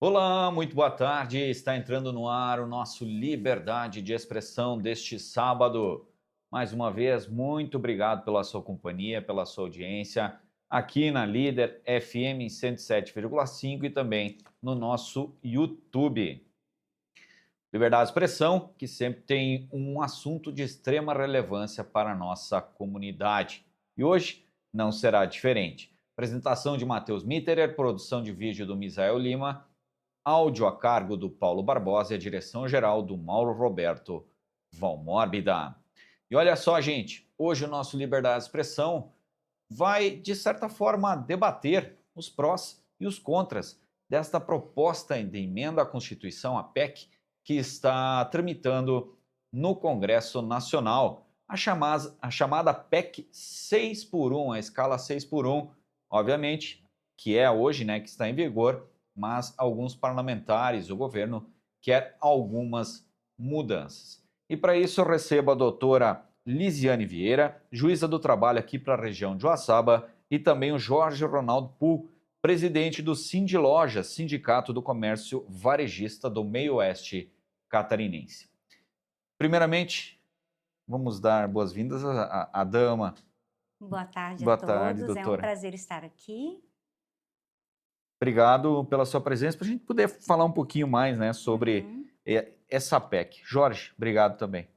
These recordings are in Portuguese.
Olá, muito boa tarde. Está entrando no ar o nosso Liberdade de Expressão deste sábado. Mais uma vez, muito obrigado pela sua companhia, pela sua audiência, aqui na Líder FM 107,5 e também no nosso YouTube. Liberdade de Expressão, que sempre tem um assunto de extrema relevância para a nossa comunidade. E hoje não será diferente. Apresentação de Matheus Mitterer, produção de vídeo do Misael Lima, áudio a cargo do Paulo Barbosa e a direção-geral do Mauro Roberto Valmórbida. E olha só, gente, hoje o nosso Liberdade de Expressão vai, de certa forma, debater os prós e os contras desta proposta de emenda à Constituição, a PEC, que está tramitando no Congresso Nacional, a chamada PEC 6 por 1, a escala 6 por 1, obviamente, que é hoje, né, que está em vigor, mas alguns parlamentares, o governo, quer algumas mudanças. E para isso eu recebo a doutora Lisiane Vieira, juíza do trabalho aqui para a região de Uaçaba, e também o Jorge Ronaldo Pull, presidente do Sindilojas, Sindicato do Comércio Varejista do Meio-Oeste Catarinense. Primeiramente, vamos dar boas-vindas à dama. Boa tarde a Boa tarde, todos, é um doutora. prazer estar aqui. Obrigado pela sua presença, para a gente poder falar um pouquinho mais, né, sobre Uhum. essa PEC. Jorge, obrigado também.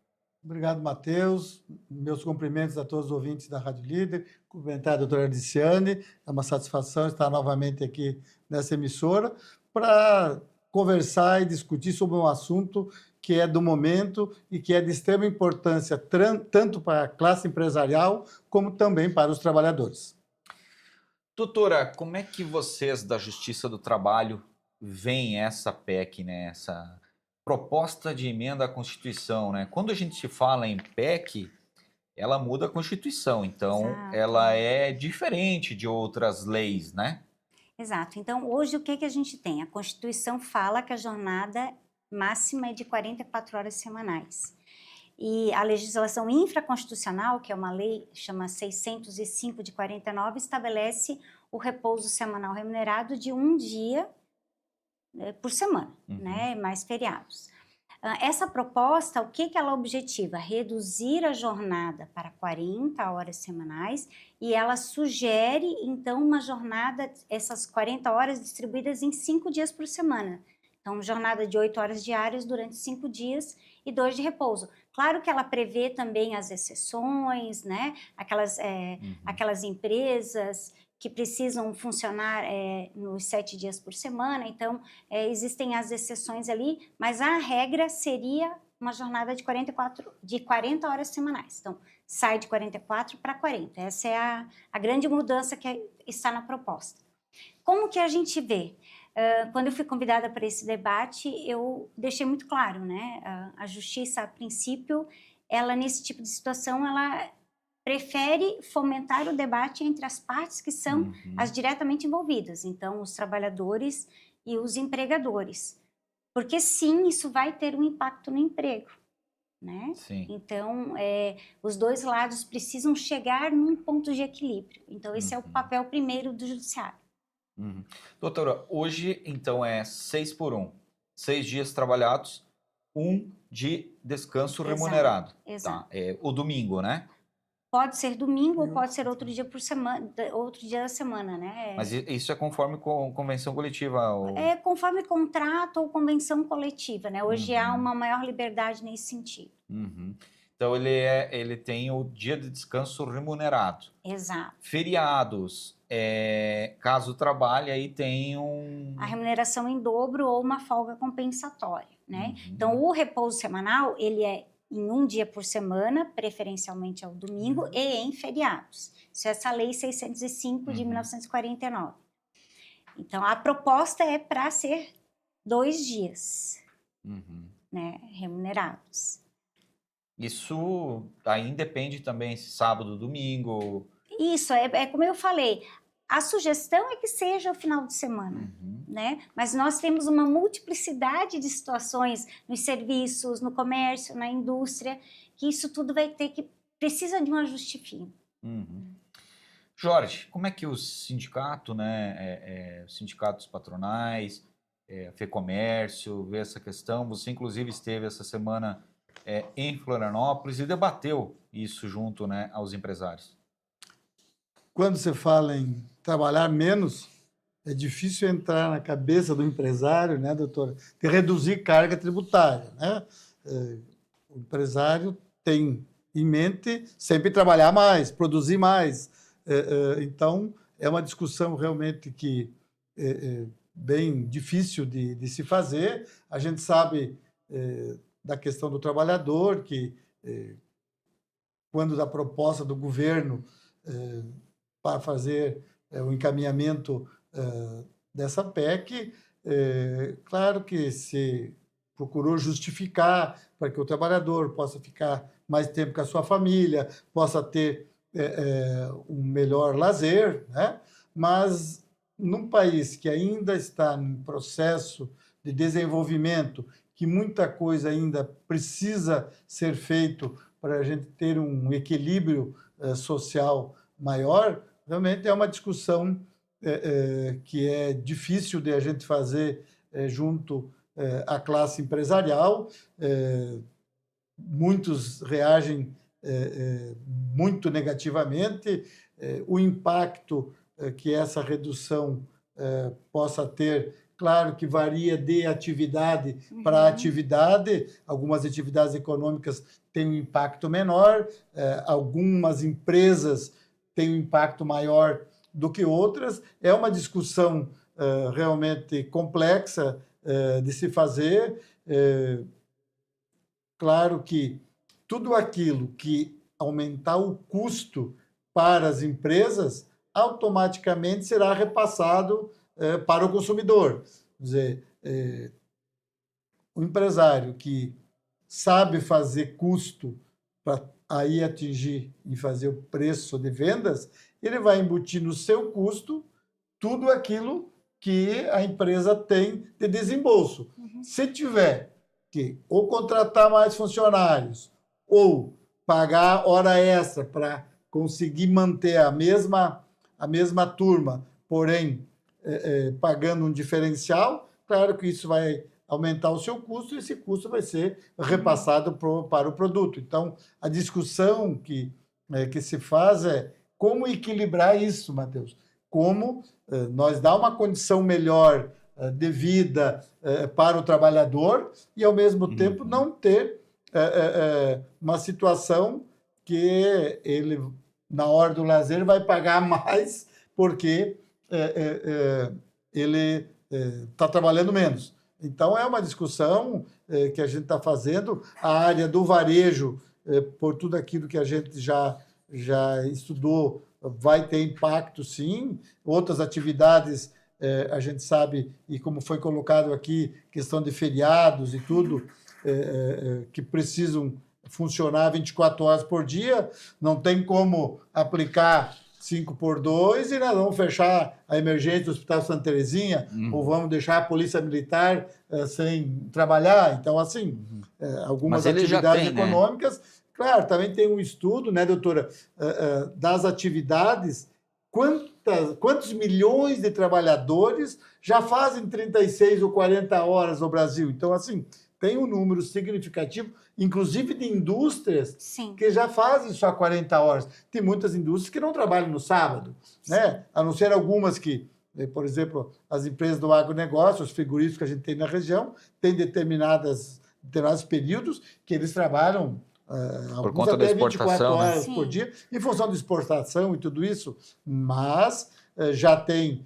Obrigado, Matheus. Meus cumprimentos a todos os ouvintes da Rádio Líder. Cumprimentar a doutora Aliciane. É uma satisfação estar novamente aqui nessa emissora para conversar e discutir sobre um assunto que é do momento e que é de extrema importância tanto para a classe empresarial como também para os trabalhadores. Doutora, como é que vocês da Justiça do Trabalho veem essa PEC, né, essa proposta de emenda à Constituição, né? Quando a gente fala em PEC, ela muda a Constituição, então ela Exato, é diferente de outras leis, né? exato. Então, hoje o que que a gente tem? A Constituição fala que a jornada máxima é de 44 horas semanais. E a legislação infraconstitucional, que é uma lei, chama 605 de 49, estabelece o repouso semanal remunerado de um dia por semana, né, mais feriados. Essa proposta, o que que ela objetiva? Reduzir a jornada para 40 horas semanais e ela sugere, então, uma jornada, essas 40 horas distribuídas em 5 dias por semana. Então, jornada de 8 horas diárias durante 5 dias e 2 de repouso. Claro que ela prevê também as exceções, né? Aquelas empresas que precisam funcionar nos 7 dias por semana, então existem as exceções ali, mas a regra seria uma jornada de 40 horas semanais. Então, sai de 44 para 40. Essa é a grande mudança que está na proposta. Como que a gente vê? Quando eu fui convidada para esse debate, eu deixei muito claro, né? A justiça, a princípio, ela nesse tipo de situação, ela prefere fomentar o debate entre as partes que são as diretamente envolvidas, então os trabalhadores e os empregadores, porque sim, isso vai ter um impacto no emprego, né? Sim. Então, os dois lados precisam chegar num ponto de equilíbrio. Então, esse é o papel primeiro do judiciário. Doutora, hoje então é 6 por 1, 6 dias trabalhados, um de descanso remunerado, Exato. tá? É o domingo, né? Pode ser domingo ou pode ser outro dia por semana, outro dia da semana, né? Mas isso é conforme com convenção coletiva? É conforme contrato ou convenção coletiva, né? Hoje há uma maior liberdade nesse sentido. Então ele tem o dia de descanso remunerado. Exato. Feriados, caso trabalhe, aí tem A remuneração em dobro ou uma folga compensatória, né? Então, o repouso semanal, ele é em um dia por semana, preferencialmente ao domingo, e em feriados. Isso é essa lei 605 de 1949. Então, a proposta é para ser 2 dias, né, remunerados. Isso aí depende também se sábado, domingo. Isso, é como eu falei, a sugestão é que seja o final de semana, né? Mas nós temos uma multiplicidade de situações nos serviços, no comércio, na indústria, que isso tudo vai ter que precisa de um ajuste fino. Jorge, como é que o sindicato, né, os sindicatos patronais, a FEComércio, ver essa questão. Você, inclusive, esteve essa semana em Florianópolis e debateu isso junto, né, aos empresários. Quando você fala em trabalhar menos, é difícil entrar na cabeça do empresário, né, doutora, de reduzir carga tributária, né? O empresário tem em mente sempre trabalhar mais, produzir mais. Então, é uma discussão realmente que é bem difícil de se fazer. A gente sabe da questão do trabalhador, que quando da proposta do governo para fazer o encaminhamento dessa PEC, claro que se procurou justificar para que o trabalhador possa ficar mais tempo com a sua família, possa ter um melhor lazer, né? Mas num país que ainda está em processo de desenvolvimento, que muita coisa ainda precisa ser feito para a gente ter um equilíbrio social maior, realmente é uma discussão que é difícil de a gente fazer junto à classe empresarial. Muitos reagem muito negativamente. O impacto que essa redução possa ter, claro que varia de atividade para atividade. Algumas atividades econômicas têm um impacto menor, algumas empresas têm um impacto maior do que outras. É uma discussão realmente complexa de se fazer. Claro que tudo aquilo que aumentar o custo para as empresas automaticamente será repassado para o consumidor. Quer dizer, o empresário que sabe fazer custo para aí atingir e fazer o preço de vendas, ele vai embutir no seu custo tudo aquilo que a empresa tem de desembolso. Se tiver que ou contratar mais funcionários ou pagar hora extra para conseguir manter a mesma turma, porém pagando um diferencial, claro que isso vai aumentar o seu custo e esse custo vai ser repassado para o produto. Então, a discussão que se faz é como equilibrar isso, Matheus. Como nós dar uma condição melhor de vida para o trabalhador e, ao mesmo tempo, não ter uma situação que ele, na hora do lazer, vai pagar mais porque ele está trabalhando menos. Então, é uma discussão que a gente está fazendo. A área do varejo, por tudo aquilo que a gente já estudou, vai ter impacto, sim. Outras atividades, a gente sabe, e como foi colocado aqui, questão de feriados e tudo, que precisam funcionar 24 horas por dia, não tem como aplicar 5x2 e nós vamos fechar a emergência do Hospital Santa Terezinha ou vamos deixar a Polícia Militar sem trabalhar. Então, assim, algumas atividades econômicas, né? Claro, também tem um estudo, né, doutora, das atividades, quantos milhões de trabalhadores já fazem 36 ou 40 horas no Brasil. Então, assim, tem um número significativo, inclusive de indústrias que já fazem só 40 horas. Tem muitas indústrias que não trabalham no sábado, né? A não ser algumas que, por exemplo, as empresas do agronegócio, os frigoríficos que a gente tem na região, têm determinados períodos que eles trabalham por conta da exportação, 24 horas por dia, em função da exportação e tudo isso, mas já tem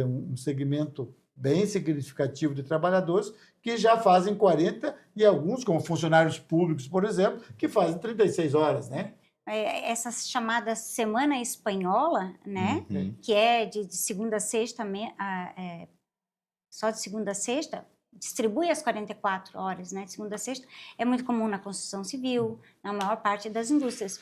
um segmento bem significativo de trabalhadores que já fazem 40 e alguns, como funcionários públicos, por exemplo, que fazem 36 horas, né? Essa chamada semana espanhola, né, que é de segunda a sexta, só de segunda a sexta, distribui as 44 horas, né, de segunda a sexta, é muito comum na construção civil, na maior parte das indústrias.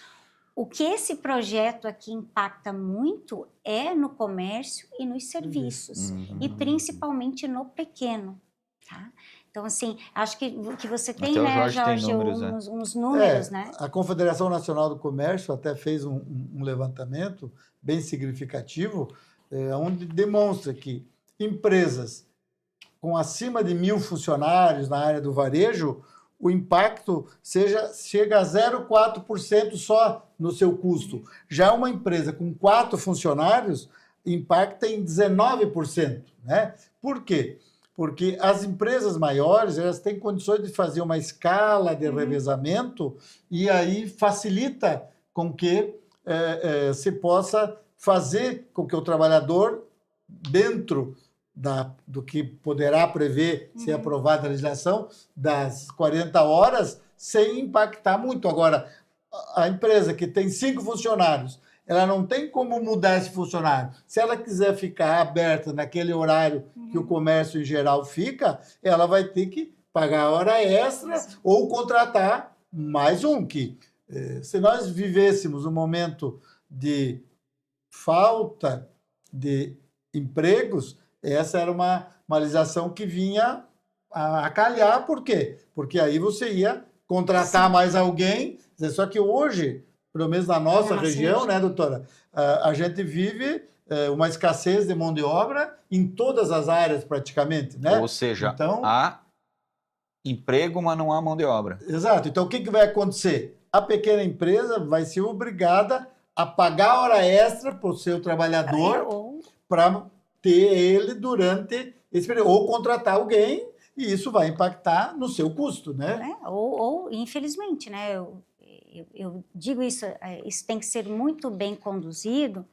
O que esse projeto aqui impacta muito é no comércio e nos serviços, e principalmente no pequeno, tá? Então, assim, acho que você tem, né, Jorge, uns números, né? A Confederação Nacional do Comércio até fez um levantamento bem significativo, onde demonstra que empresas com acima de 1.000 funcionários na área do varejo, o impacto chega a 0,4% só no seu custo. Já uma empresa com 4 funcionários impacta em 19%. Né? Por quê? Porque as empresas maiores elas têm condições de fazer uma escala de revezamento e aí facilita com que se possa fazer com que o trabalhador, dentro do que poderá prever, se aprovada a legislação, das 40 horas, sem impactar muito. Agora, a empresa que tem 5 funcionários, ela não tem como mudar esse funcionário. Se ela quiser ficar aberta naquele horário que o comércio em geral fica, ela vai ter que pagar hora extra ou contratar mais um. Se nós vivêssemos um momento de falta de empregos, essa era uma legislação que vinha a calhar. Por quê? Porque aí você ia contratar mais alguém. Só que hoje, pelo menos na nossa região, né, doutora, a gente vive uma escassez de mão de obra em todas as áreas praticamente, né? Ou seja, então, há emprego, mas não há mão de obra. Exato. Então, o que vai acontecer? A pequena empresa vai ser obrigada a pagar hora extra para o seu trabalhador para ter ele durante esse período, ou contratar alguém, e isso vai impactar no seu custo, né? Ou infelizmente, né? Eu digo isso, isso tem que ser muito bem conduzido,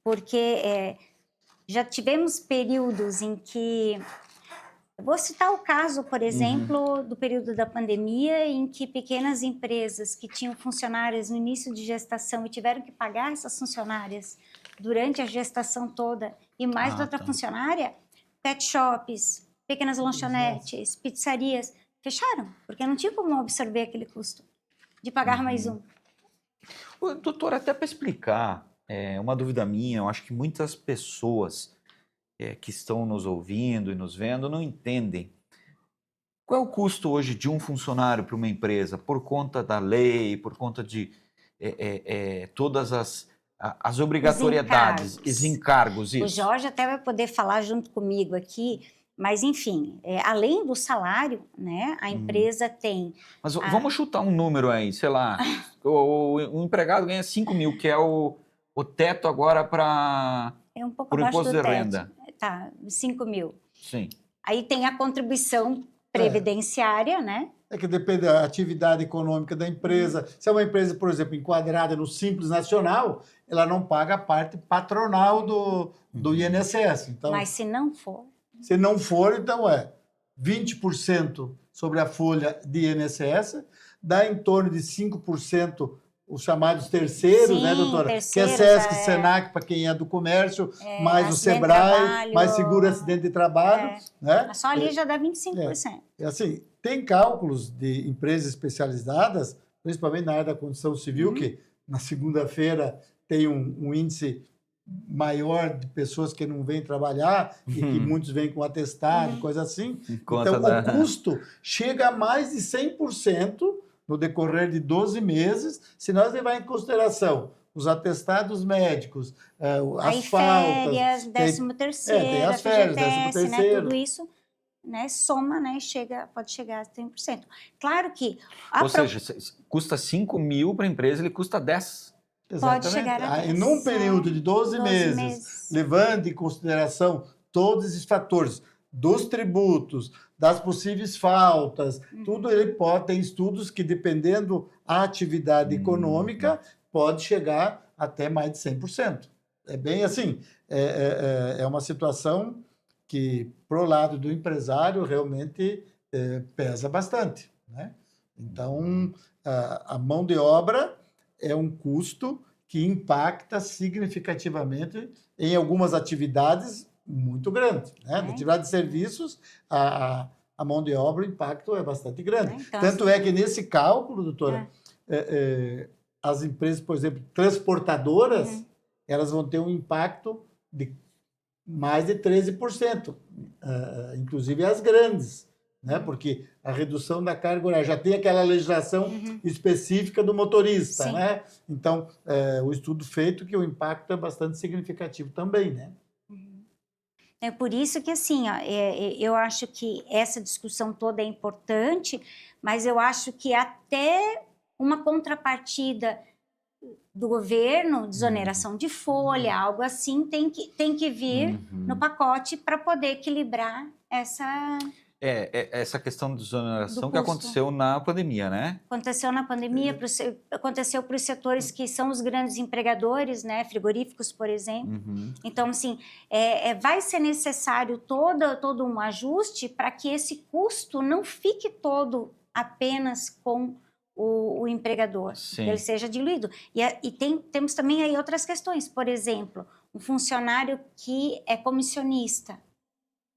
porque já tivemos períodos em que... Eu vou citar o caso, por exemplo, do período da pandemia, em que pequenas empresas que tinham funcionárias no início de gestação e tiveram que pagar essas funcionárias durante a gestação toda, e mais de outra funcionária, pet shops, pequenas lanchonetes, pizzarias, fecharam, porque não tinha como absorver aquele custo de pagar mais um. Doutor, até para explicar, uma dúvida minha, eu acho que muitas pessoas que estão nos ouvindo e nos vendo não entendem. Qual é o custo hoje de um funcionário para uma empresa, por conta da lei, por conta de todas as obrigatoriedades, os encargos? Isso. O Jorge até vai poder falar junto comigo aqui, mas enfim, além do salário, né, a empresa tem... Mas vamos chutar um número aí, sei lá, o empregado ganha 5 mil, que é o teto agora para um pouco por abaixo imposto do de teto. renda. Tá, 5 mil. Sim. Aí tem a contribuição previdenciária, né? Que depende da atividade econômica da empresa. Se é uma empresa, por exemplo, enquadrada no Simples Nacional, ela não paga a parte patronal do INSS. Então, mas se não for? Se não for, então 20% sobre a folha de INSS, dá em torno de 5% os chamados terceiros, né, doutora? Terceiros, que é SESC, SENAC, para quem é do comércio, mais o SEBRAE, mais seguro acidente de trabalho. Né? Só ali já dá 25%. Assim, tem cálculos de empresas especializadas, principalmente na área da construção civil, que na segunda-feira tem um índice maior de pessoas que não vêm trabalhar e que muitos vêm com atestado, coisa assim. Então, o custo chega a mais de 100% no decorrer de 12 meses, se nós levar em consideração os atestados médicos, as faltas... férias, 13º, tem as férias, FGTS, né, tudo isso, né, soma, né, pode chegar a 100%. Claro que... Ou seja, custa 5 mil para a empresa, ele custa 10. Pode chegar a 10. E num período de 12 meses, levando em consideração todos esses fatores, dos tributos, das possíveis faltas, tudo ele tem estudos que, dependendo da atividade econômica, pode chegar até mais de 100%. É bem assim, é uma situação que, pro lado do empresário, realmente pesa bastante, né? Então, a mão de obra é um custo que impacta significativamente em algumas atividades muito grande, né? Na atividade de serviços, a mão de obra, o impacto é bastante grande. Então, tanto é que nesse cálculo, doutora, as empresas, por exemplo, transportadoras, elas vão ter um impacto de mais de 13%, inclusive as grandes, né? Porque a redução da carga horária já tem aquela legislação específica do motorista, né? Então, o estudo feito que o impacto é bastante significativo também, né? É por isso que, assim, ó, eu acho que essa discussão toda é importante, mas eu acho que até uma contrapartida do governo, desoneração de folha, algo assim, tem que vir no pacote para poder equilibrar essa... Essa questão de desoneração Do que custo. aconteceu na pandemia, né? Aconteceu na pandemia, aconteceu para os setores que são os grandes empregadores, né, frigoríficos, por exemplo. Então, assim, vai ser necessário todo um ajuste para que esse custo não fique todo apenas com o empregador, Sim. que ele seja diluído. Temos também aí outras questões, por exemplo, um funcionário que é comissionista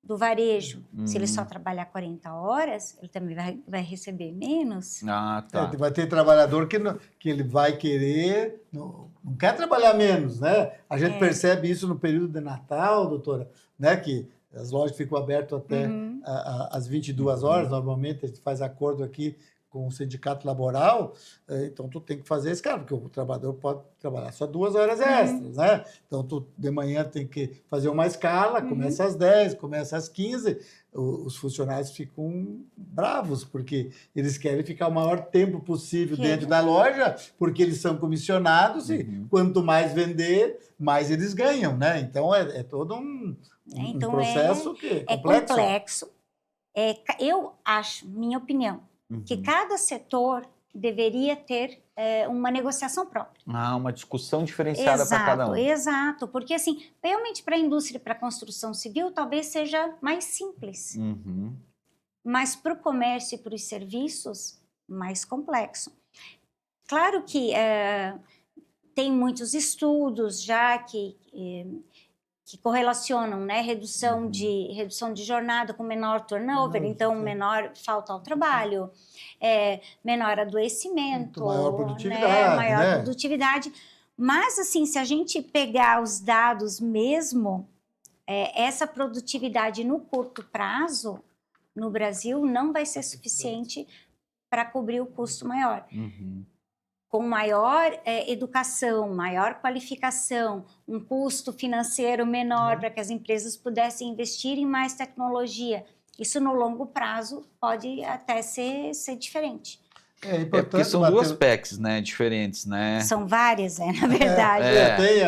do varejo, se ele só trabalhar 40 horas, ele também vai receber menos. Ah, tá. Vai ter trabalhador que ele vai querer, não quer trabalhar menos, né? A gente percebe isso no período de Natal, doutora, né? Que as lojas ficam abertas até às 22 horas, normalmente a gente faz acordo aqui com o sindicato laboral, então tu tem que fazer esse cara, porque o trabalhador pode trabalhar só 2 horas extras, né? Então tu de manhã tem que fazer uma escala, começa às 10, começa às 15, os funcionários ficam bravos, porque eles querem ficar o maior tempo possível dentro da loja, porque eles são comissionados e quanto mais vender, mais eles ganham, né? Então é todo um processo que é complexo. Eu acho, minha opinião, que cada setor deveria ter uma negociação própria. Uma discussão diferenciada para cada um. Exato, porque assim, realmente para a indústria e para a construção civil talvez seja mais simples, mas para o comércio e para os serviços, mais complexo. Claro que tem muitos estudos já que correlacionam, né, redução de jornada com menor turnover, então menor falta ao trabalho, menor adoecimento, maior produtividade, né, maior produtividade. Mas, assim, se a gente pegar os dados mesmo, essa produtividade no curto prazo, no Brasil, não vai ser suficiente para cobrir o custo maior. Com maior educação, maior qualificação, um custo financeiro menor para que as empresas pudessem investir em mais tecnologia. Isso no longo prazo pode até ser diferente. Porque são duas PECs, né, diferentes, né? São várias, na verdade. Tem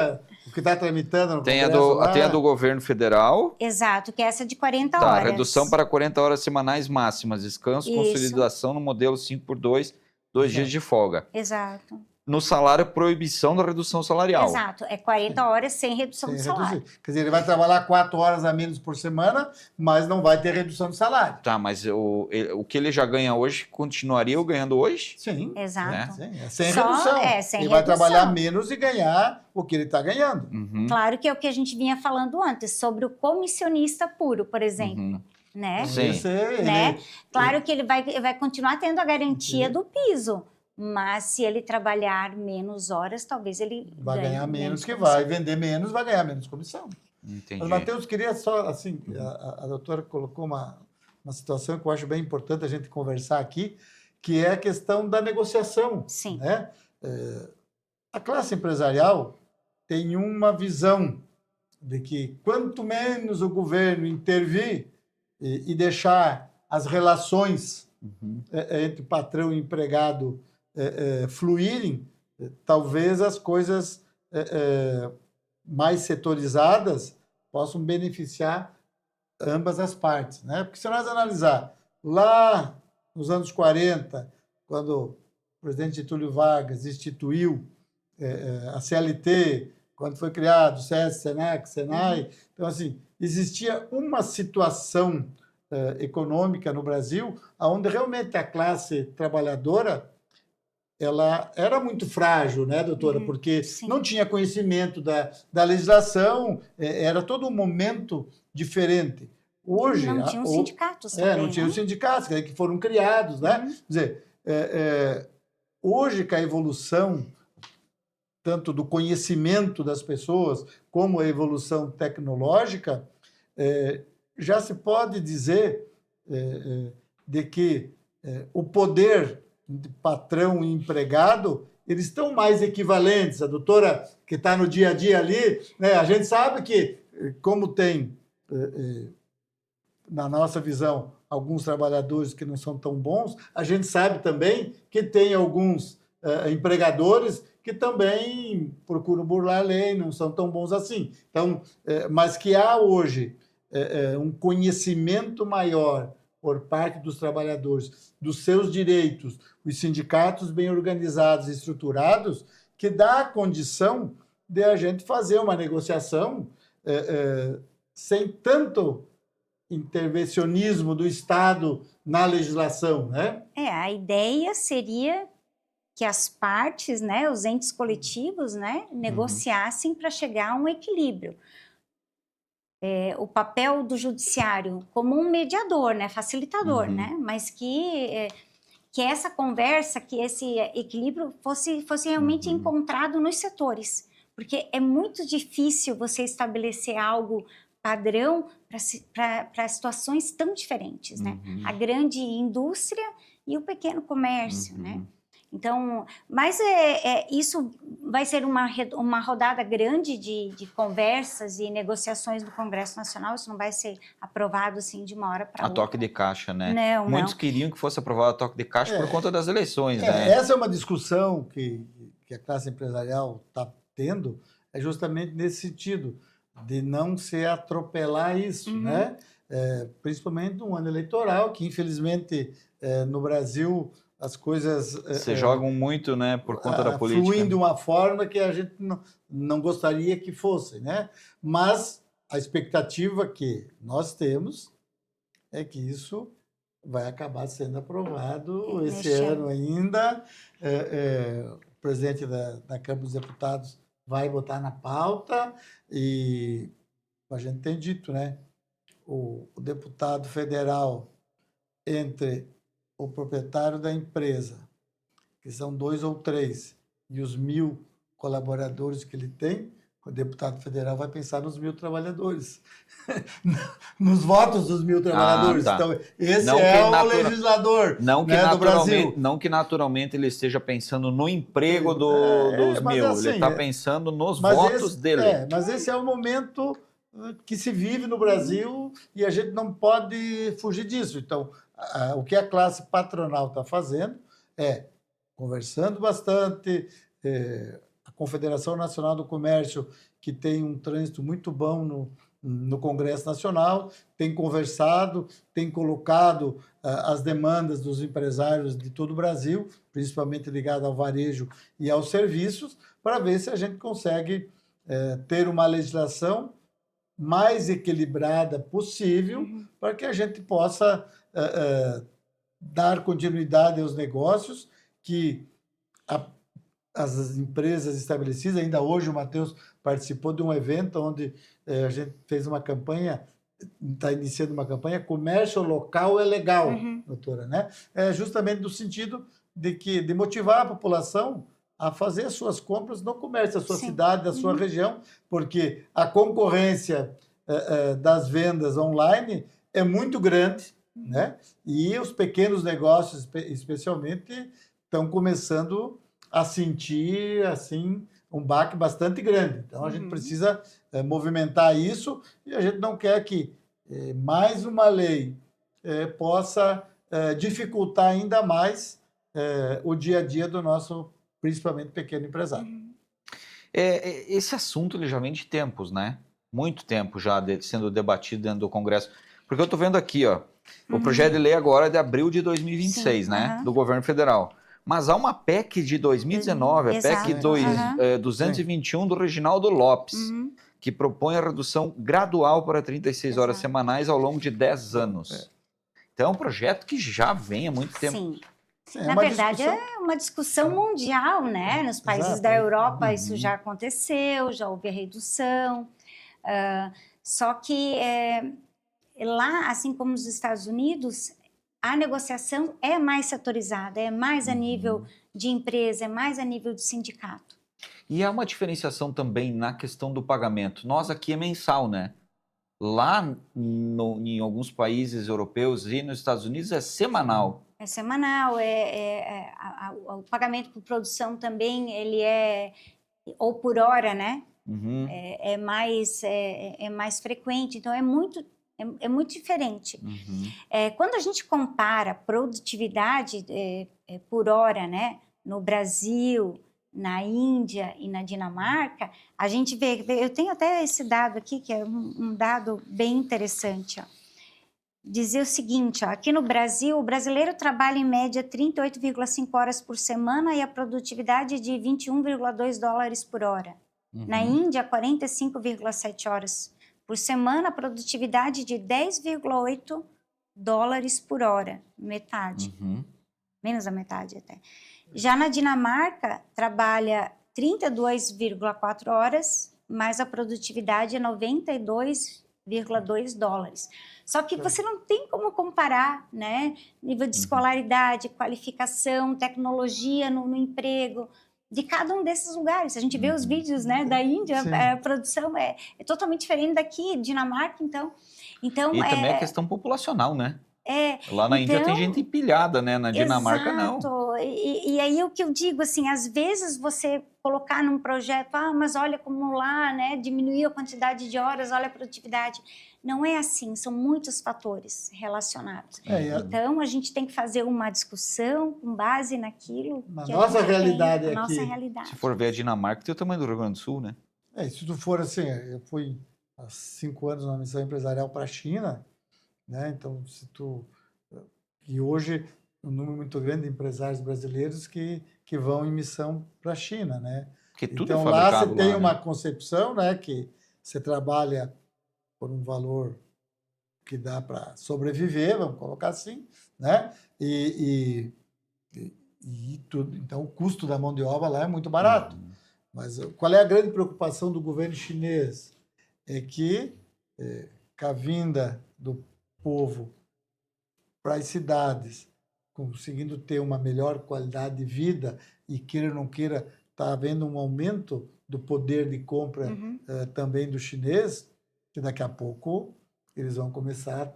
o que está tramitando no Congresso tem a do governo federal. Exato, que é essa de 40 horas. Redução para 40 horas semanais máximas, descanso, consolidação no modelo 5x2, 2 dias de folga. Exato. No salário, proibição da redução salarial. Exato, 40 horas sem redução de salário. Quer dizer, ele vai trabalhar 4 horas a menos por semana, mas não vai ter redução de salário. Tá, mas o que ele já ganha hoje, continuaria ganhando hoje? Sim. Exato. Sim, sem redução. Sem ele redução. vai trabalhar menos e ganhar o que ele está ganhando. Claro que é o que a gente vinha falando antes, sobre o comissionista puro, por exemplo. Né? Sim. Claro que ele vai continuar tendo a garantia do piso, mas se ele trabalhar menos horas, talvez ele vai ganhar menos, que comissão. vai vender menos, vai ganhar menos comissão. Entendi. Mas, Matheus, queria só, assim, a doutora colocou uma situação que eu acho bem importante a gente conversar aqui, que é a questão da negociação. Sim. Né? A classe empresarial tem uma visão de que quanto menos o governo intervir e deixar as relações entre patrão e empregado fluírem, talvez as coisas mais setorizadas possam beneficiar ambas as partes, né? Porque se nós analisar lá nos anos 40, quando o presidente Getúlio Vargas instituiu a CLT, quando foi criado o SESC, SENAC, SENAI, então, assim, existia uma situação econômica no Brasil onde realmente a classe trabalhadora ela era muito frágil, né, doutora? Porque não tinha conhecimento da legislação, era todo um momento diferente. Hoje... Não tinham sindicatos também. Não tinham sindicatos, que foram criados, né? Quer dizer, hoje, com a evolução, tanto do conhecimento das pessoas, como a evolução tecnológica, já se pode dizer de que o poder de patrão e empregado, eles estão mais equivalentes. A doutora que está no dia a dia ali, né, a gente sabe que, como tem na nossa visão, alguns trabalhadores que não são tão bons, a gente sabe também que tem alguns empregadores que também procuram burlar a lei, não são tão bons assim. Então, mas que há hoje um conhecimento maior por parte dos trabalhadores, dos seus direitos, os sindicatos bem organizados e estruturados, que dá a condição de a gente fazer uma negociação sem tanto intervencionismo do Estado na legislação, né? A ideia seria que as partes, né, os entes coletivos, né, negociassem para chegar a um equilíbrio. O papel do judiciário como um mediador, né, facilitador, né, mas que essa conversa, que esse equilíbrio fosse realmente encontrado nos setores, porque é muito difícil você estabelecer algo padrão para situações tão diferentes, né? A grande indústria e o pequeno comércio, né? Então, mas isso vai ser uma rodada grande de conversas e negociações do Congresso Nacional, isso não vai ser aprovado assim de uma hora para outra. A toque de caixa, né? Não, Muitos queriam que fosse aprovado a toque de caixa por conta das eleições, né? Essa é uma discussão que a classe empresarial está tendo, é justamente nesse sentido, de não se atropelar isso, né? Principalmente no ano eleitoral, que infelizmente no Brasil as coisas se jogam muito, né, por conta da política. Fluem de uma forma que a gente não gostaria que fosse, né? Mas a expectativa que nós temos é que isso vai acabar sendo aprovado esse ano ainda. O presidente da Câmara dos Deputados vai botar na pauta e a gente tem dito, né? O deputado federal, entre o proprietário da empresa, que são 2 ou 3, e os 1.000 colaboradores que ele tem, o deputado federal vai pensar nos 1.000 trabalhadores, nos votos dos 1.000 trabalhadores. Tá. Então, esse não é o legislador do Brasil. Não que naturalmente ele esteja pensando no emprego dos 1.000, assim, ele está pensando nos votos dele. Mas esse é o momento que se vive no Brasil e a gente não pode fugir disso. Então, o que a classe patronal está fazendo é conversando bastante, a Confederação Nacional do Comércio, que tem um trânsito muito bom no Congresso Nacional, tem conversado, tem colocado as demandas dos empresários de todo o Brasil, principalmente ligado ao varejo e aos serviços, para ver se a gente consegue ter uma legislação mais equilibrada possível, para que a gente possa dar continuidade aos negócios, que as empresas estabelecidas, ainda hoje o Matheus participou de um evento onde a gente fez uma campanha, está iniciando uma campanha, comércio local é legal, doutora, né? Justamente no sentido de motivar a população a fazer as suas compras no comércio da sua cidade, da sua região, porque a concorrência das vendas online é muito grande, né? E os pequenos negócios, especialmente, estão começando a sentir assim um baque bastante grande. Então, a gente precisa movimentar isso e a gente não quer que mais uma lei possa dificultar ainda mais o dia a dia do nosso, principalmente, pequeno empresário. Esse assunto ele já vem de tempos, né? Muito tempo já sendo debatido dentro do Congresso. Porque eu estou vendo aqui, ó, o projeto de lei agora é de abril de 2026, né? Do governo federal. Mas há uma PEC de 2019, a PEC 221 do Reginaldo Lopes, que propõe a redução gradual para 36 horas semanais ao longo de 10 anos. Então é um projeto que já vem há muito tempo. Sim. Na verdade, é uma discussão mundial, né? Nos países da Europa isso já aconteceu, já houve a redução. Só que lá, assim como nos Estados Unidos, a negociação é mais setorizada, é mais a nível de empresa, é mais a nível de sindicato. E há uma diferenciação também na questão do pagamento. Nós aqui é mensal, né? Lá em alguns países europeus e nos Estados Unidos é semanal. É semanal, o pagamento por produção também, ele é ou por hora, né? Uhum. é mais frequente, então é muito diferente. Uhum. Quando a gente compara produtividade por hora, né, no Brasil, na Índia e na Dinamarca, a gente vê, eu tenho até esse dado aqui, que é um dado bem interessante, ó. Dizia o seguinte, ó, aqui no Brasil, o brasileiro trabalha em média 38,5 horas por semana e a produtividade é de 21,2 dólares por hora. Na Uhum. Índia, 45,7 horas por semana, a produtividade de 10,8 dólares por hora, metade, Uhum. menos da metade até. Já na Dinamarca, trabalha 32,4 horas, mas a produtividade é 92,2 dólares. Só que você não tem como comparar, né? Nível de escolaridade, qualificação, tecnologia no emprego, de cada um desses lugares. A gente vê os vídeos, né, da Índia, Sim. a produção é totalmente diferente daqui, Dinamarca, então E também a questão populacional, né? Lá na Índia tem gente empilhada, né? Na Dinamarca, não. Exato. E aí o que eu digo, assim, às vezes você colocar num projeto, mas olha como lá, né, diminuiu a quantidade de horas, olha a produtividade. Não é assim, são muitos fatores relacionados. Então, a gente tem que fazer uma discussão com base naquilo Na que nossa a gente realidade tem, aqui. a nossa realidade. Se for ver a Dinamarca, tem o tamanho do Rio Grande do Sul, né? Se tu for assim, eu fui há 5 anos numa missão empresarial para a China, né? Então, e hoje um número muito grande de empresários brasileiros que vão em missão para a China, né? Porque tudo Então é lá fabricado você tem lá, uma né? concepção, né, que você trabalha por um valor que dá para sobreviver, vamos colocar assim, né? E tudo. Então o custo da mão de obra lá é muito barato. Uhum. Mas qual é a grande preocupação do governo chinês? É que com a vinda do povo para as cidades, conseguindo ter uma melhor qualidade de vida e queira ou não queira, está havendo um aumento do poder de compra também do chinês, que daqui a pouco eles vão começar a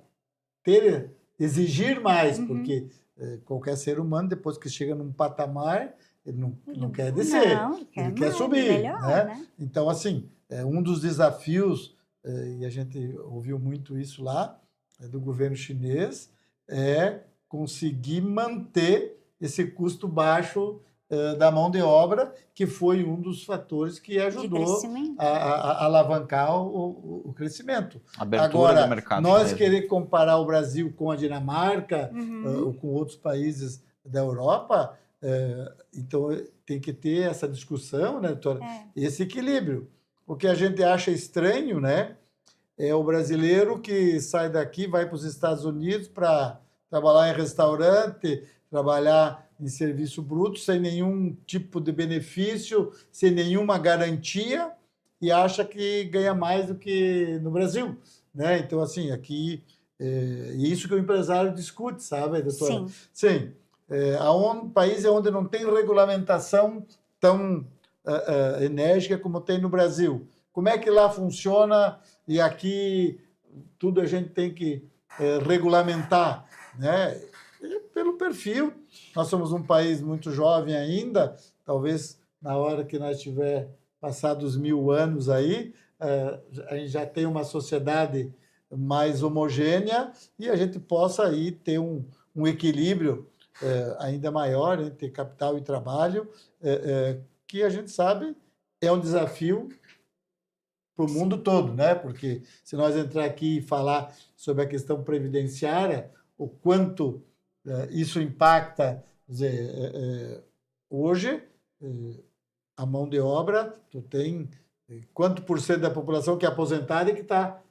exigir mais, porque qualquer ser humano, depois que chega num patamar, ele não quer descer, ele quer mais, subir. melhor, né? Então, assim, um dos desafios, e a gente ouviu muito isso lá, do governo chinês, é conseguir manter esse custo baixo da mão de obra, que foi um dos fatores que ajudou a alavancar o crescimento. Abertura do mercado nós chinês. querer comparar o Brasil com a Dinamarca ou com outros países da Europa, então tem que ter essa discussão, né, doutora? Esse equilíbrio. O que a gente acha estranho, né, é o brasileiro que sai daqui, vai para os Estados Unidos para trabalhar em restaurante, trabalhar em serviço bruto, sem nenhum tipo de benefício, sem nenhuma garantia, e acha que ganha mais do que no Brasil. Né? Então, assim, aqui, isso que o empresário discute, sabe, doutora? Sim. País onde não tem regulamentação tão enérgica como tem no Brasil. Como é que lá funciona e aqui tudo a gente tem que regulamentar, né? E pelo perfil. Nós somos um país muito jovem ainda, talvez na hora que nós tiver passado os 1000 anos aí, a gente já tem uma sociedade mais homogênea e a gente possa aí ter um equilíbrio ainda maior entre capital e trabalho, que a gente sabe é um desafio para o mundo todo, né? Porque se nós entrar aqui e falar sobre a questão previdenciária, o quanto isso impacta, quer dizer, hoje a mão de obra, tu tem quanto por cento da população que é aposentada e que está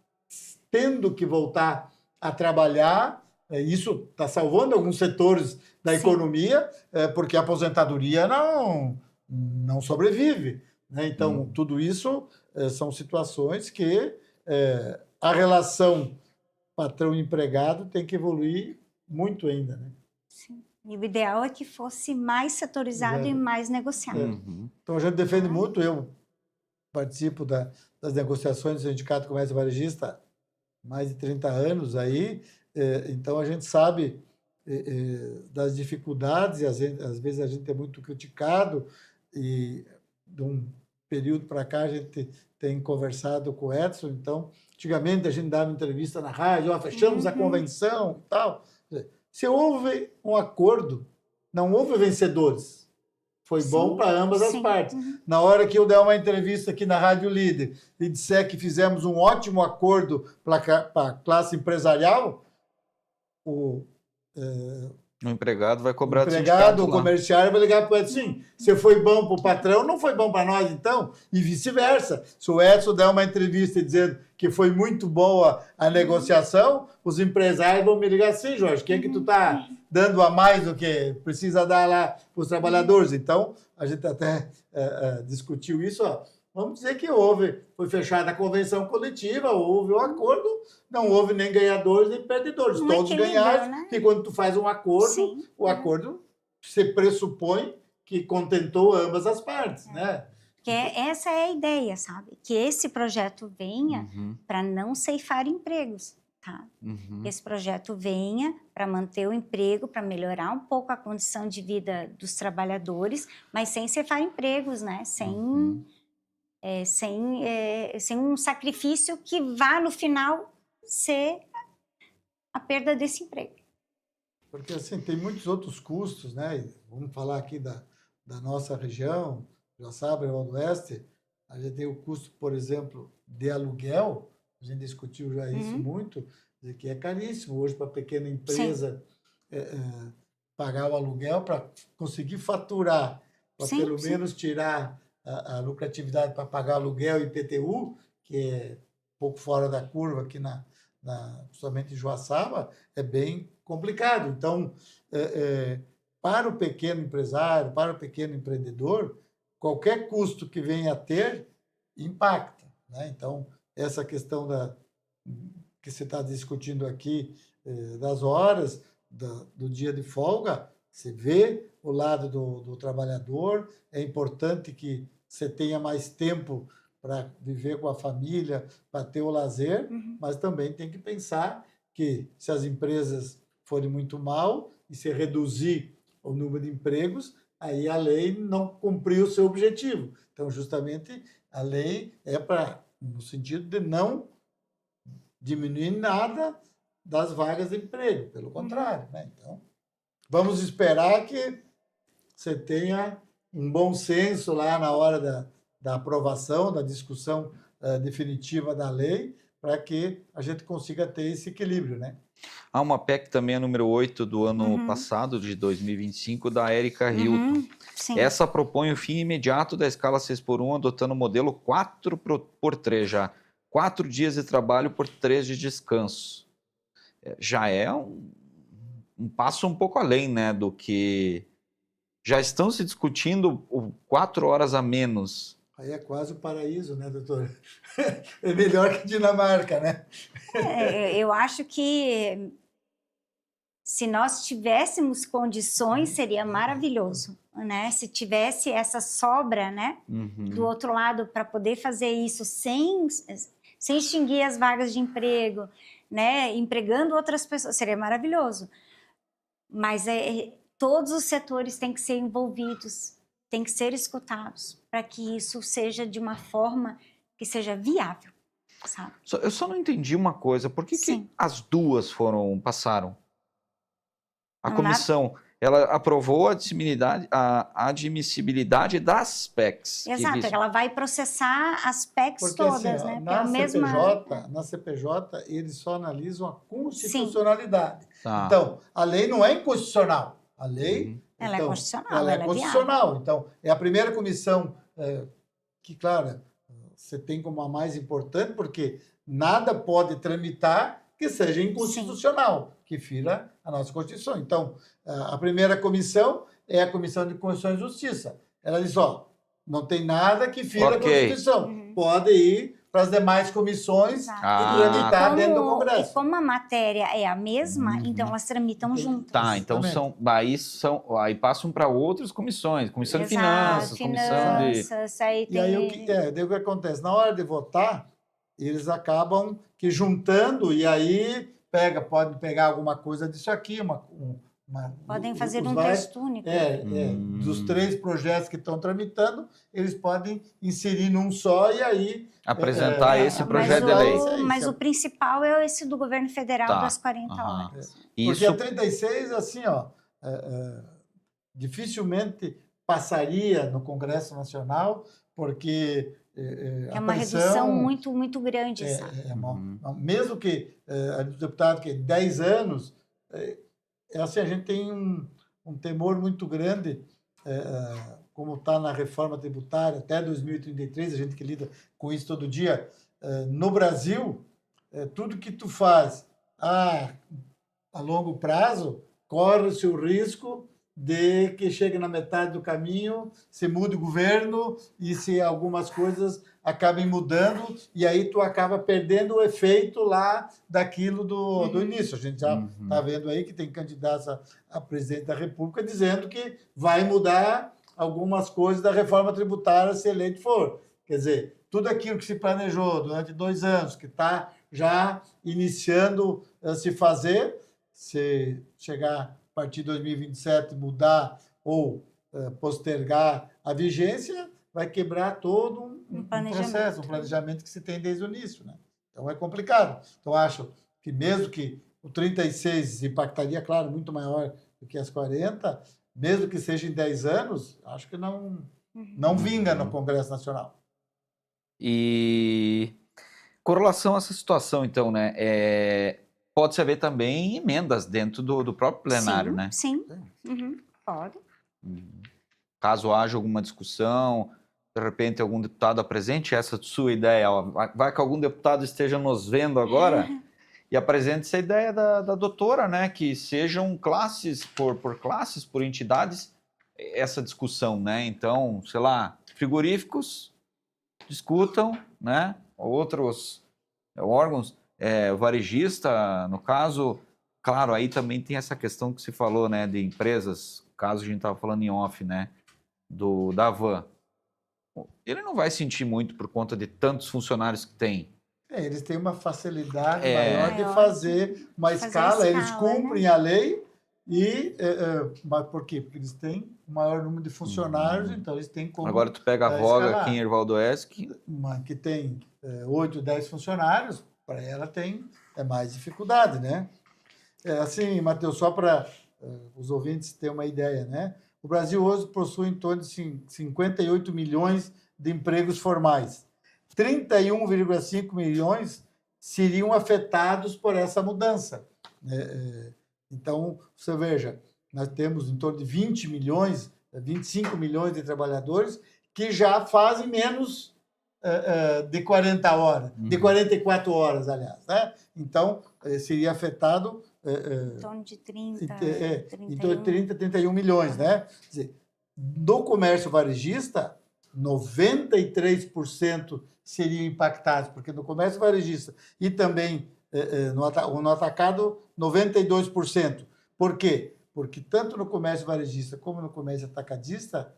tendo que voltar a trabalhar, isso está salvando alguns setores da economia, porque a aposentadoria não sobrevive. Né? Então, tudo isso são situações que a relação patrão-empregado tem que evoluir muito ainda. Né? Sim. E o ideal é que fosse mais setorizado e mais negociado. Então, a gente defende muito, eu participo das negociações do Sindicato do Comércio Varejista há mais de 30 anos aí, então a gente sabe das dificuldades, e às vezes a gente é muito criticado, e de um período para cá, a gente tem conversado com o Edson, então, antigamente a gente dava entrevista na rádio, fechamos a convenção e tal. Se houve um acordo, não houve vencedores. Foi bom para ambas as partes. Na hora que eu der uma entrevista aqui na Rádio Líder e disser que fizemos um ótimo acordo para a classe empresarial, o empregado vai cobrar do empregado, sindicato o lá. comerciário vai ligar para o Edson, sim, se foi bom para o patrão, não foi bom para nós, então, e vice-versa. Se o Edson der uma entrevista dizendo que foi muito boa a negociação, os empresários vão me ligar assim, Jorge, o que é que tu está dando a mais do que precisa dar lá para os trabalhadores? Então, a gente até discutiu isso, ó. Vamos dizer que foi fechada a convenção coletiva, houve um acordo, não houve nem ganhadores nem perdedores, todos ganharam, né? Porque quando tu faz um acordo, o acordo se pressupõe que contentou ambas as partes, né? Que essa é a ideia, sabe? Que esse projeto venha para não ceifar empregos, tá? Que esse projeto venha para manter o emprego, para melhorar um pouco a condição de vida dos trabalhadores, mas sem ceifar empregos, né? Sem um sacrifício que vá, no final, ser a perda desse emprego. Porque, assim, tem muitos outros custos, né? Vamos falar aqui da nossa região, Joaçaba, Rio do Oeste, a gente tem o custo, por exemplo, de aluguel, a gente discutiu já isso muito, que é caríssimo hoje para a pequena empresa pagar o aluguel para conseguir faturar, para pelo menos tirar a lucratividade para pagar aluguel e IPTU, que é um pouco fora da curva aqui principalmente em Joaçaba, é bem complicado. Então, para o pequeno empresário, para o pequeno empreendedor, qualquer custo que venha a ter impacta, né? Então, essa questão que você está discutindo aqui, das horas, do dia de folga, você vê o lado do trabalhador, é importante que você tenha mais tempo para viver com a família, para ter o lazer, mas também tem que pensar que se as empresas forem muito mal e se reduzir o número de empregos, aí a lei não cumpriu o seu objetivo. Então, justamente, a lei é no sentido de não diminuir nada das vagas de emprego, pelo contrário, né? Então, vamos esperar que você tenha um bom senso lá na hora da aprovação, da discussão definitiva da lei, para que a gente consiga ter esse equilíbrio, né? Há uma PEC também, a número 8 do ano passado, de 2025, da Érica Hilton. Essa propõe o fim imediato da escala 6x1, adotando o modelo 4x3 já. 4 dias de trabalho por 3 de descanso. Já é um passo um pouco além, né, do que já estão se discutindo 4 horas a menos. Aí é quase o paraíso, né, doutor? É melhor que Dinamarca, né? Eu acho que se nós tivéssemos condições, seria maravilhoso, né? Se tivesse essa sobra, né, do outro lado, para poder fazer isso sem extinguir as vagas de emprego, né, empregando outras pessoas, seria maravilhoso. Mas todos os setores têm que ser envolvidos, têm que ser escutados, para que isso seja de uma forma que seja viável, sabe? Eu só não entendi uma coisa, por que as duas passaram? A comissão, ela aprovou a admissibilidade das PECs. Exato, ela vai processar as PECs porque, todas, assim, né? Na CPJ, eles só analisam a constitucionalidade. Então, a lei não é inconstitucional. A lei... Ela é constitucional. Ela é constitucional. Então, é a primeira comissão que, claro, você tem como a mais importante, porque nada pode tramitar que seja inconstitucional, que fira a nossa Constituição. Então, a primeira comissão é a Comissão de Constituição e Justiça. Ela diz, não tem nada que fira a Constituição. Pode ir para as demais comissões e tramitar dentro do Congresso. E como a matéria é a mesma, então elas tramitam juntas. Tá, então aí passam para outras comissões, Comissão de Finanças, Comissão de... E aí o que acontece? Na hora de votar, eles acabam que juntando, e aí pode pegar alguma coisa disso aqui, Podem fazer os um vários- texto único. Dos 3 projetos que estão tramitando, eles podem inserir num só e aí Apresentar esse mas projeto de lei. Mas o principal é esse do governo federal Tá. das 40 Aham. horas. Porque Isso, a 36, assim, dificilmente passaria no Congresso Nacional, porque É a uma pressão redução muito, muito grande, é, sabe? mesmo que a deputado que 10 anos, assim, a gente tem um temor muito grande, como está na reforma tributária, até 2033, a gente que lida com isso todo dia, no Brasil, tudo que tu faz a longo prazo, corre-se o risco de que chegue na metade do caminho, se mude o governo e se algumas coisas acabem mudando, e aí tu acaba perdendo o efeito lá daquilo do início. A gente já está vendo aí que tem candidatos a presidente da República dizendo que vai mudar algumas coisas da reforma tributária se eleito for. Quer dizer, tudo aquilo que se planejou durante 2 anos, que está já iniciando a se fazer, se chegar a partir de 2027 mudar ou postergar a vigência, vai quebrar todo um processo, um planejamento que se tem desde o início, né? Então é complicado. Então acho que mesmo que o 36 impactaria, claro, muito maior do que as 40, mesmo que seja em 10 anos, acho que não vinga no Congresso Nacional. E com relação a essa situação, então, né, pode-se haver também emendas dentro do próprio plenário, Sim, né? sim. Pode. Caso haja alguma discussão, de repente algum deputado apresente essa sua ideia, vai que algum deputado esteja nos vendo agora e apresente essa ideia da doutora, né, que sejam classes por classes, por entidades, essa discussão, né? Então, sei lá, frigoríficos discutam, né? Outros órgãos, varejista, no caso, claro, aí também tem essa questão que se falou, né, de empresas, caso a gente estava falando em off, né, da Van. Ele não vai sentir muito por conta de tantos funcionários que tem. Eles têm uma facilidade maior de fazer uma escala, eles cumprem a lei mas por quê? Porque eles têm o maior número de funcionários, então eles têm como. Agora tu pega a Voga aqui em Ervaldo Oeste, uma que tem 8, 10 funcionários, para ela tem mais dificuldade, né? Assim, Matheus, só para os ouvintes terem uma ideia, né? O Brasil hoje possui em torno de 58 milhões de empregos formais. 31,5 milhões seriam afetados por essa mudança. Então, você veja, nós temos em torno de 20 milhões, 25 milhões de trabalhadores que já fazem menos de 40 horas, de 44 horas, aliás, né? Então, seria afetado em torno de 30, em torno de 30, 31 milhões, né? Quer dizer, do comércio varejista, 93% seriam impactados, porque no comércio varejista e também no atacado, 92%. Por quê? Porque tanto no comércio varejista como no comércio atacadista,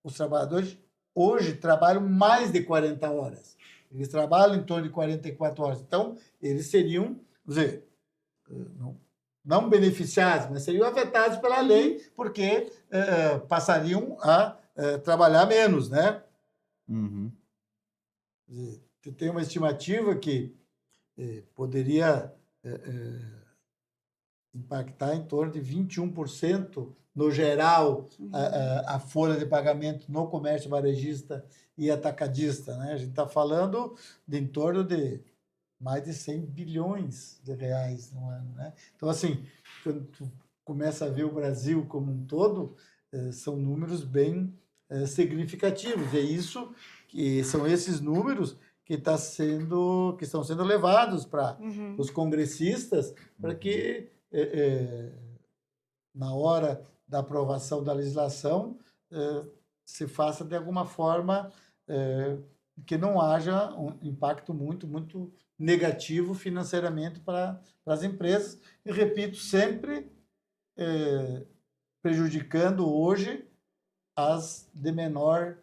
os trabalhadores hoje trabalham mais de 40 horas. Eles trabalham em torno de 44 horas. Então, eles seriam, quer dizer, não beneficiados, mas seriam afetados pela lei, porque passariam a trabalhar menos, né? Tem uma estimativa que poderia impactar em torno de 21% no geral a folha de pagamento no comércio varejista e atacadista, né? A gente está falando de em torno de mais de 100 bilhões de reais no ano, né? Então, assim, quando tu começa a ver o Brasil como um todo, são números bem significativos. E é isso que são esses números que estão sendo levados para os congressistas para que na hora da aprovação da legislação se faça de alguma forma que não haja um impacto muito negativo financeiramente para as empresas. E, repito, sempre prejudicando hoje as de menor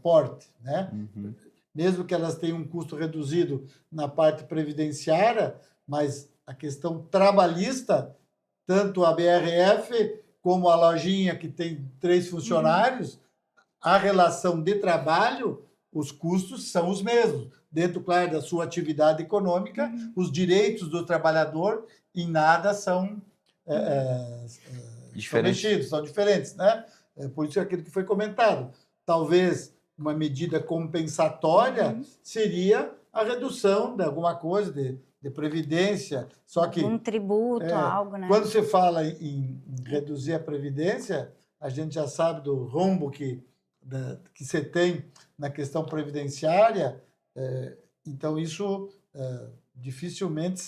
porte, né? Mesmo que elas tenham um custo reduzido na parte previdenciária, mas a questão trabalhista tanto a BRF como a lojinha que tem 3 funcionários, a relação de trabalho, os custos são os mesmos. Dentro, claro, da sua atividade econômica, os direitos do trabalhador em nada são mexidos, são diferentes, né? Por isso é aquilo que foi comentado. Talvez uma medida compensatória seria a redução de alguma coisa, de previdência. Só que Um tributo, algo, né? quando você fala em reduzir a previdência, a gente já sabe do rombo que você tem na questão previdenciária, então isso dificilmente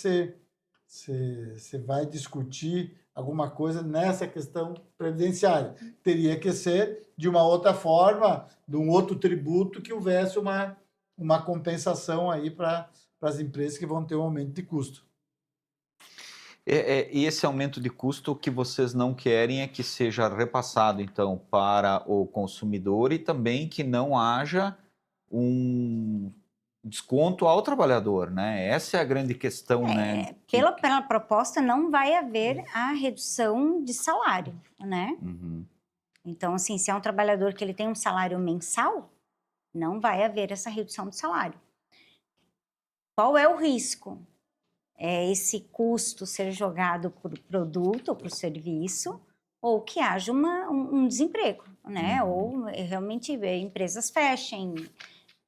você vai discutir alguma coisa nessa questão previdenciária. Teria que ser de uma outra forma, de um outro tributo que houvesse uma compensação aí para as empresas que vão ter um aumento de custo. E esse aumento de custo, o que vocês não querem é que seja repassado, então, para o consumidor e também que não haja um desconto ao trabalhador, né? Essa é a grande questão, né? Pela proposta, não vai haver a redução de salário, né? Então, assim, se é um trabalhador que ele tem um salário mensal, não vai haver essa redução de salário. Qual é o risco? É esse custo ser jogado por produto ou por serviço, ou que haja um desemprego, né? Ou realmente empresas fechem.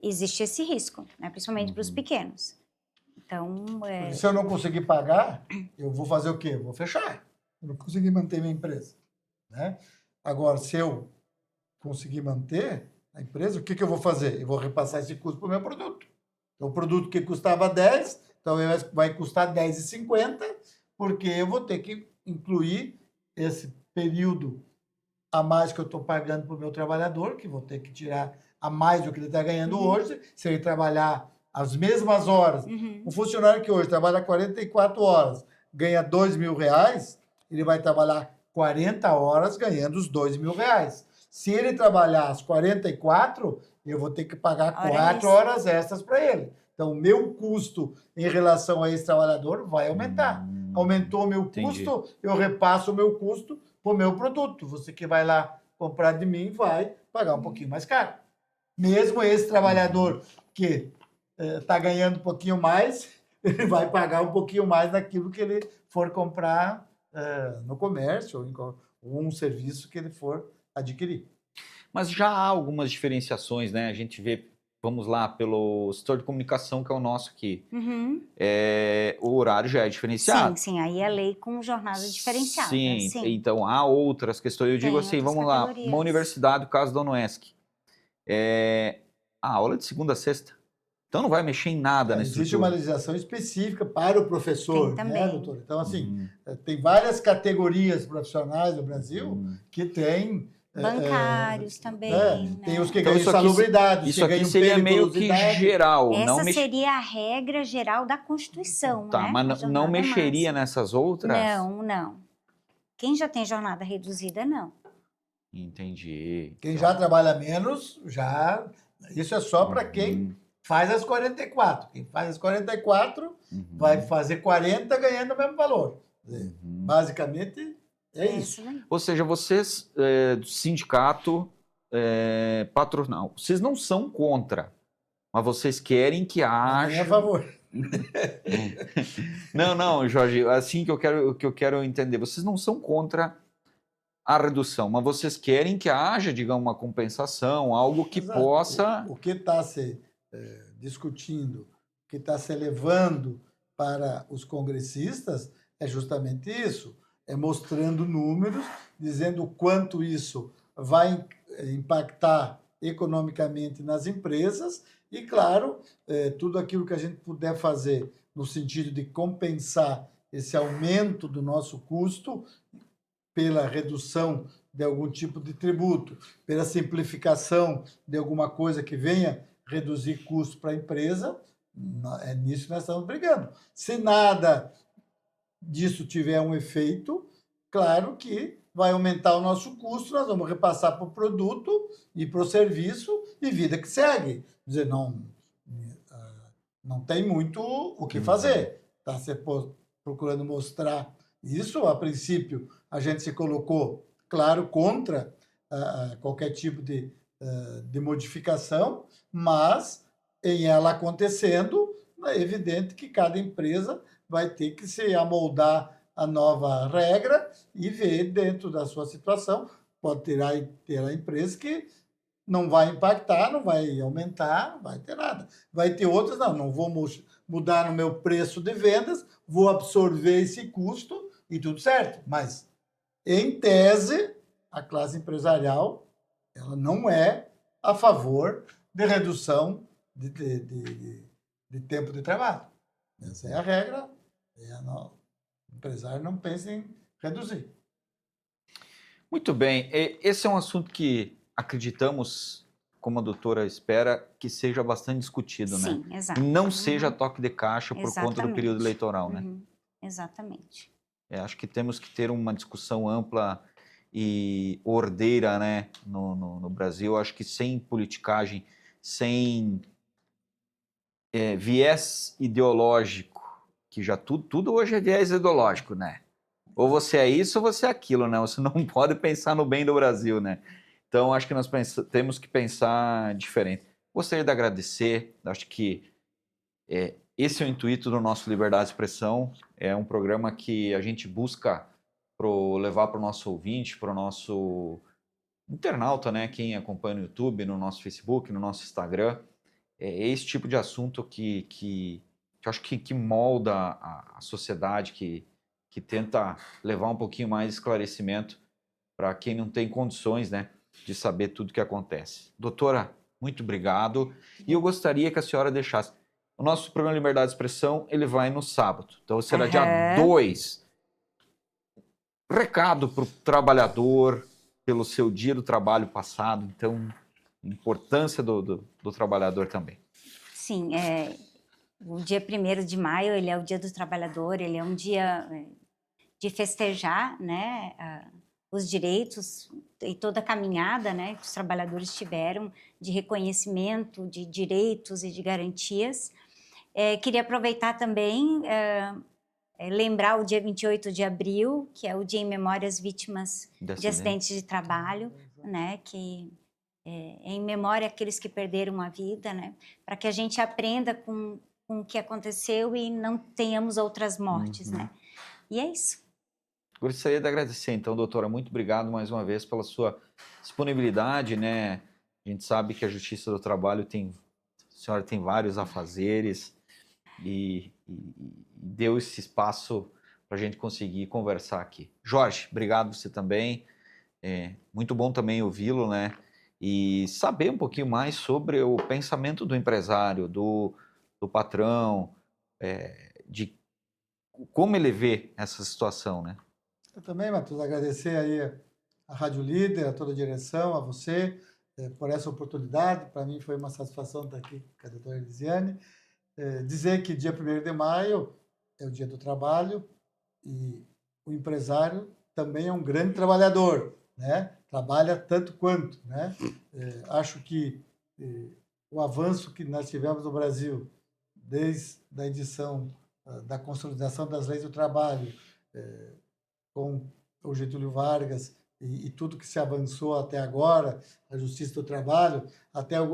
Existe esse risco, né? Principalmente para os pequenos. Então, se eu não conseguir pagar, eu vou fazer o quê? Eu vou fechar. Eu não consegui manter minha empresa, né? Agora, se eu conseguir manter a empresa, o que eu vou fazer? Eu vou repassar esse custo para o meu produto. Então, o produto que custava 10, então vai custar 10,50, porque eu vou ter que incluir esse período a mais que eu estou pagando para o meu trabalhador, que vou ter que tirar a mais do que ele está ganhando hoje, se ele trabalhar as mesmas horas. Um funcionário que hoje trabalha 44 horas, ganha R$2.000, ele vai trabalhar 40 horas ganhando os R$2.000. Se ele trabalhar as 44, eu vou ter que pagar 4 horas extras para ele. Então, o meu custo em relação a esse trabalhador vai aumentar. Aumentou o meu custo, eu repasso o meu custo para o meu produto. Você que vai lá comprar de mim vai pagar um pouquinho mais caro. Mesmo esse trabalhador que está ganhando um pouquinho mais, ele vai pagar um pouquinho mais daquilo que ele for comprar no comércio ou um serviço que ele for adquirir. Mas já há algumas diferenciações, né? A gente vê, vamos lá, pelo setor de comunicação, que é o nosso aqui. O horário já é diferenciado. Sim, aí é lei com jornada diferenciada. Sim, então há outras questões. Eu digo assim, vamos lá, uma universidade, o caso da UNESC, a aula é de segunda a sexta. Então não vai mexer em nada nesse Existe uma legislação específica para o professor, tem né, doutor? Então, assim, tem várias categorias profissionais no Brasil que tem... Bancários também. Né? Tem os que ganham insalubridade, isso aqui seria meio que geral. Essa seria a regra geral da Constituição. Tá, né? mas não mexeria nessas outras? Não. Quem já tem jornada reduzida, não. Entendi. Quem já trabalha menos, isso é só para quem faz as 44. Quem faz as 44 vai fazer 40 ganhando o mesmo valor. Basicamente, é isso. Ou seja, vocês, do sindicato patronal, vocês não são contra, mas vocês querem que haja... a favor. Não, Jorge, assim que eu quero entender. Vocês não são contra a redução, mas vocês querem que haja, digamos, uma compensação, algo que possa... O que está se discutindo, o que está se levando para os congressistas é justamente isso. É mostrando números, dizendo o quanto isso vai impactar economicamente nas empresas e, claro, tudo aquilo que a gente puder fazer no sentido de compensar esse aumento do nosso custo pela redução de algum tipo de tributo, pela simplificação de alguma coisa que venha reduzir custo para a empresa, é nisso que nós estamos brigando. Se nada disso tiver um efeito, claro que vai aumentar o nosso custo, nós vamos repassar para o produto e para o serviço e vida que segue. Quer dizer, não tem muito o que fazer. Está se procurando mostrar Isso, a princípio, a gente se colocou, claro, contra qualquer tipo de modificação, mas em ela acontecendo, é evidente que cada empresa vai ter que se amoldar à nova regra e ver dentro da sua situação. Pode ter a empresa que não vai impactar, não vai aumentar, não vai ter nada. Vai ter outras, não vou mudar no meu preço de vendas, vou absorver esse custo e tudo certo. Mas, em tese, a classe empresarial ela não é a favor de redução de tempo de trabalho. Essa é a regra. O empresário não pensa em reduzir. Muito bem. Esse é um assunto que acreditamos, como a doutora espera, que seja bastante discutido, Sim, né? exato. E não seja toque de caixa por conta do período eleitoral, né? Exatamente. Acho que temos que ter uma discussão ampla e ordeira, né, no Brasil. Acho que sem politicagem, sem viés ideológico, que já tudo hoje é viés ideológico, né? Ou você é isso ou você é aquilo, né? Você não pode pensar no bem do Brasil, né? Então, acho que nós temos que pensar diferente. Gostaria de agradecer, acho que esse é o intuito do nosso Liberdade de Expressão, é um programa que a gente busca levar para o nosso ouvinte, para o nosso internauta, né? Quem acompanha no YouTube, no nosso Facebook, no nosso Instagram. É esse tipo de assunto que eu acho que molda a sociedade, que tenta levar um pouquinho mais de esclarecimento para quem não tem condições, né, de saber tudo o que acontece. Doutora, muito obrigado. E eu gostaria que a senhora deixasse. O nosso programa Liberdade de Expressão, ele vai no sábado. Então, será dia 2. Recado para o trabalhador, pelo seu dia do trabalho passado. Então, importância do trabalhador também. Sim, o dia 1º de maio, ele é o Dia do Trabalhador, ele é um dia de festejar, né, os direitos e toda a caminhada, né, que os trabalhadores tiveram de reconhecimento de direitos e de garantias. Queria aproveitar também, lembrar o dia 28 de abril, que é o Dia em Memória às Vítimas de Acidentes de Trabalho, né, que em memória àqueles que perderam a vida, né, para que a gente aprenda com o que aconteceu e não tenhamos outras mortes, né. E é isso. Gostaria de agradecer, então, doutora, muito obrigado mais uma vez pela sua disponibilidade, né? A gente sabe que a Justiça do Trabalho a senhora tem vários afazeres e deu esse espaço para a gente conseguir conversar aqui. Jorge, obrigado você também. Muito bom também ouvi-lo, né? E saber um pouquinho mais sobre o pensamento do empresário, do patrão, de como ele vê essa situação, né? Eu também, Matheus, agradecer aí a Rádio Líder, a toda a direção, a você, por essa oportunidade. Para mim foi uma satisfação estar aqui com a doutora Elisiane. Dizer que dia 1º de maio é o Dia do Trabalho e o empresário também é um grande trabalhador, né? Trabalha tanto quanto, né? Acho que o avanço que nós tivemos no Brasil, desde a edição da consolidação das leis do trabalho, com o Getúlio Vargas e tudo que se avançou até agora, a Justiça do Trabalho,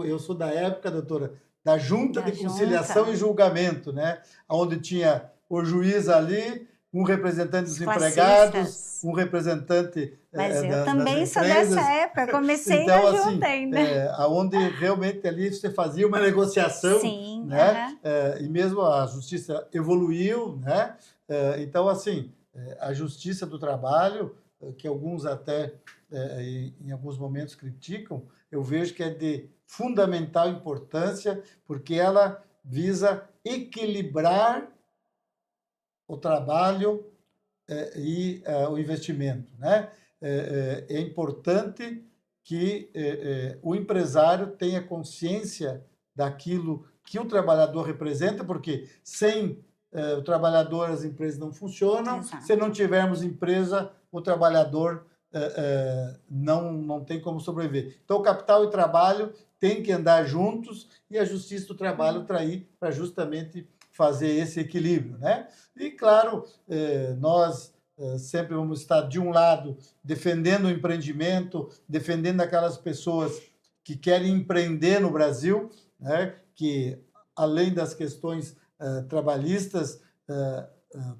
eu sou da época, doutora, da Junta de Conciliação e Julgamento, né? Onde tinha o juiz ali, um representante dos empregados, um representante Mas eu também sou dessa época, comecei então, na Junta ainda. Onde realmente ali você fazia uma negociação, sim, né? E mesmo a Justiça evoluiu, né? Então, assim, a Justiça do Trabalho, que alguns até em alguns momentos criticam, eu vejo que é de fundamental importância, porque ela visa equilibrar o trabalho e o investimento, né? É importante que o empresário tenha consciência daquilo que o trabalhador representa, porque sem o trabalhador as empresas não funcionam. Exato. Se não tivermos empresa, o trabalhador não tem como sobreviver. Então, capital e trabalho têm que andar juntos e a Justiça do Trabalho está aí para justamente fazer esse equilíbrio, né? E, claro, nós sempre vamos estar, de um lado, defendendo o empreendimento, defendendo aquelas pessoas que querem empreender no Brasil, né? Que, além das questões trabalhistas,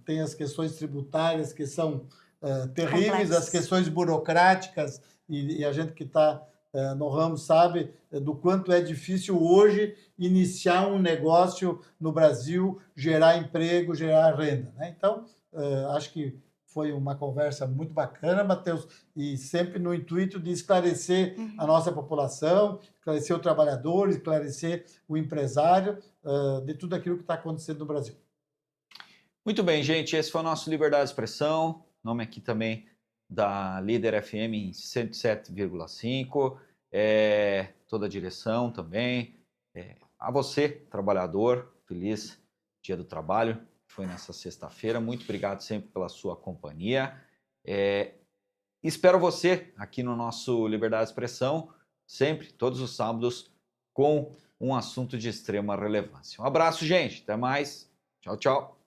tem as questões tributárias que são terríveis, Complexas. as questões burocráticas, e a gente que está no ramo sabe do quanto é difícil hoje iniciar um negócio no Brasil, gerar emprego, gerar renda, né? Então, acho que foi uma conversa muito bacana, Matheus, e sempre no intuito de esclarecer a nossa população, esclarecer o trabalhador, esclarecer o empresário de tudo aquilo que está acontecendo no Brasil. Muito bem, gente. Esse foi o nosso Liberdade de Expressão. Nome aqui também da Líder FM em 107,5. Toda a direção também. A você, trabalhador, feliz Dia do Trabalho. Foi nessa sexta-feira. Muito obrigado sempre pela sua companhia. Espero você aqui no nosso Liberdade de Expressão, sempre, todos os sábados, com um assunto de extrema relevância. Um abraço, gente. Até mais. Tchau, tchau.